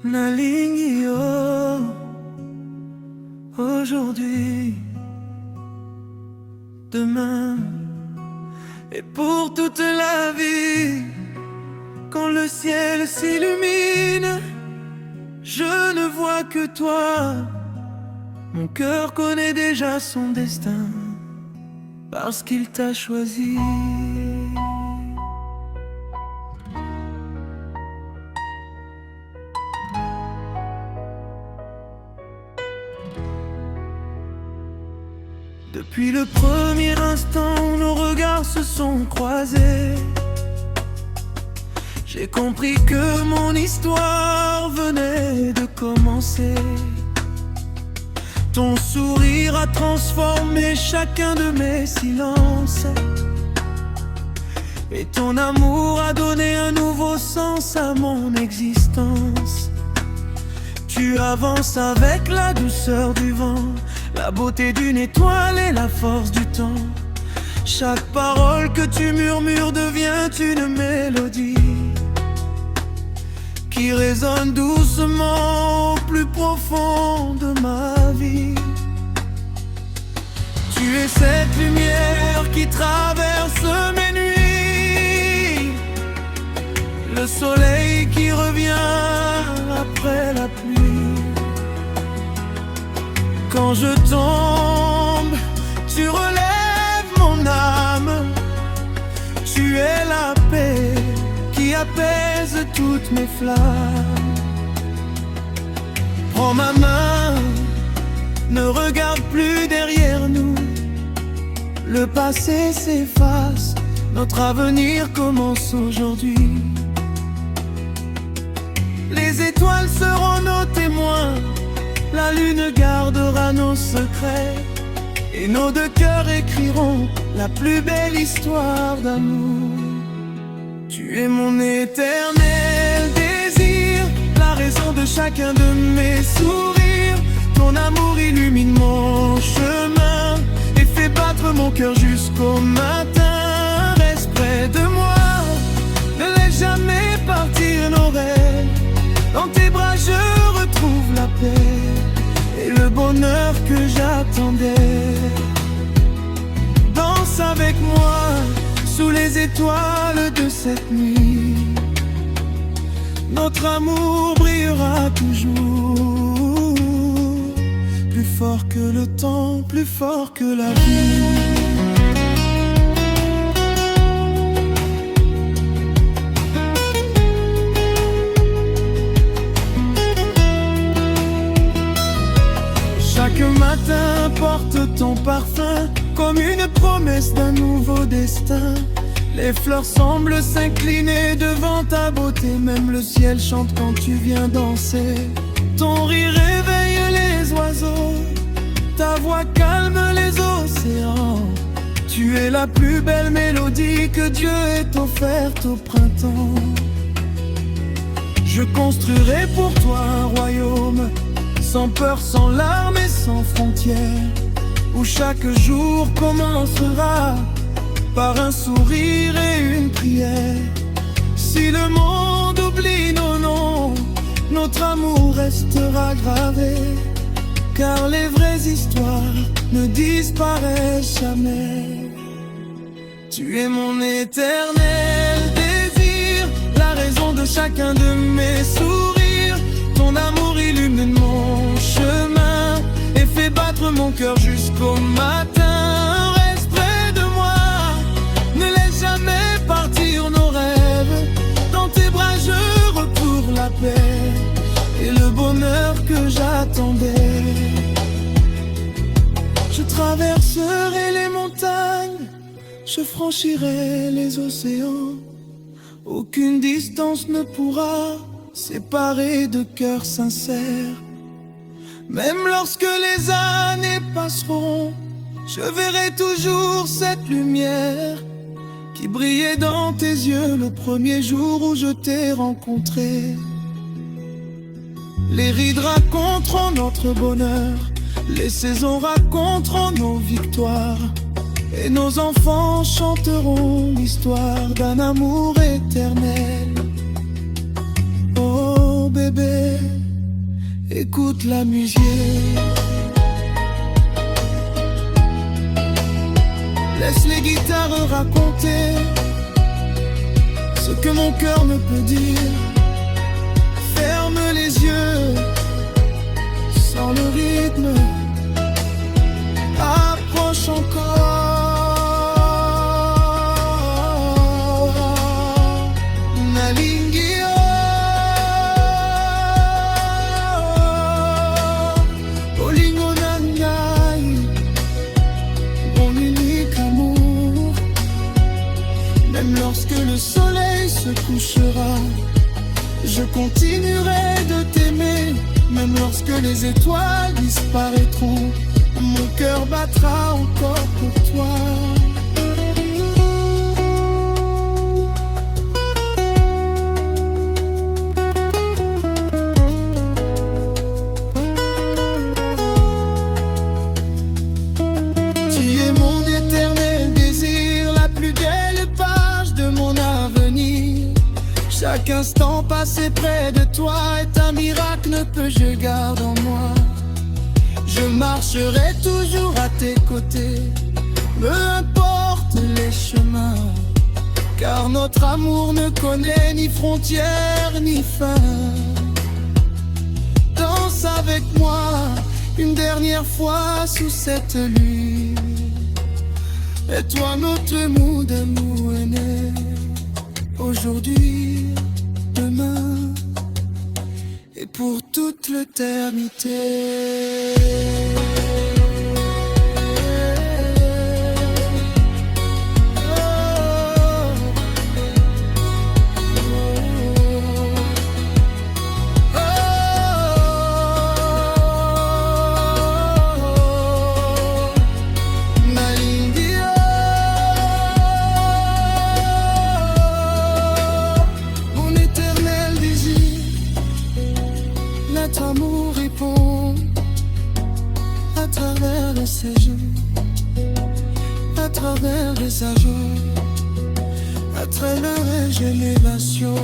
Nalingi oh, aujourd'hui, demain et pour toute la vie. Quand le ciel s'illumine, je ne vois que toi. Mon cœur connaît déjà son destin parce qu'il t'a choisi. Depuis le premier instant où nos regards se sont croisés, j'ai compris que mon histoire venait de commencer. Ton sourire a transformé chacun de mes silences, et ton amour a donné un nouveau sens à mon existence. Tu avances avec la douceur du vent, la beauté d'une étoile et la force du temps. Chaque parole que tu murmures devient une mélodie qui résonne doucement au plus profond de ma vie. Tu es cette lumière qui traverse mes nuits, le soleil qui revient après la pluie. Quand je tombe, tu relèves mon âme. Tu es la paix qui apaise toutes mes flammes. Prends ma main, ne regarde plus derrière nous. Le passé s'efface, notre avenir commence aujourd'hui. Les étoiles seront nos témoins, la lune gardera nos secrets, et nos deux cœurs écriront la plus belle histoire d'amour. Tu es mon éternel désir, la raison de chacun de mes sourires. Ton amour illumine mon chemin et fait battre mon cœur jusqu'au matin. Reste près de moi, ne laisse jamais partir nos rêves. Dans tes bras je retrouve la paix et le bonheur que j'attendais. Danse avec moi sous les étoiles de cette nuit. Notre amour brillera toujours, plus fort que le temps, plus fort que la vie. Chaque matin porte ton parfum, comme une promesse d'un nouveau destin. Les fleurs semblent s'incliner devant ta beauté, même le ciel chante quand tu viens danser. Ton rire réveille les oiseaux, ta voix calme les océans. Tu es la plus belle mélodie que Dieu ait offerte au printemps. Je construirai pour toi un royaume, sans peur, sans larmes et sans frontières, où chaque jour commencera par un sourire et une prière. Si le monde oublie nos noms, notre amour restera gravé, car les vraies histoires ne disparaissent jamais. Tu es mon éternel désir, la raison de chacun de mes sourires. Ton amour illumine mon chemin et fait battre mon cœur jusqu'au matin. Reste près de moi, ne laisse jamais partir nos rêves. Dans tes bras je retrouve la paix et le bonheur que j'attendais. Je traverserai les montagnes, je franchirai les océans. Aucune distance ne pourra séparer de cœurs sincères. Même lorsque les années passeront, je verrai toujours cette lumière qui brillait dans tes yeux le premier jour où je t'ai rencontré. Les rides raconteront notre bonheur, les saisons raconteront nos victoires, et nos enfants chanteront l'histoire d'un amour éternel. Oh bébé, écoute la musique. Laisse les guitares raconter ce que mon cœur ne peut dire. Ferme les yeux, sans le rythme. Approche encore. Nalingio, Olingo Nangai, mon unique amour. Même lorsque le soleil se couchera, je continuerai de t'aimer. Même lorsque les étoiles disparaîtront, mon cœur battra encore pour toi. Tu es mon éternel désir, la plus belle page de mon avenir. Chaque instant passé près de toi est un miracle que je garde en moi. Je marcherai toujours à tes côtés, peu importe les chemins, car notre amour ne connaît ni frontières ni fin. Danse avec moi une dernière fois sous cette lune, et toi notre mot d'amour est né. Aujourd'hui, demain, et pour toute l'éternité. Notre amour répond à travers les saisons, à travers les âges, à travers les générations.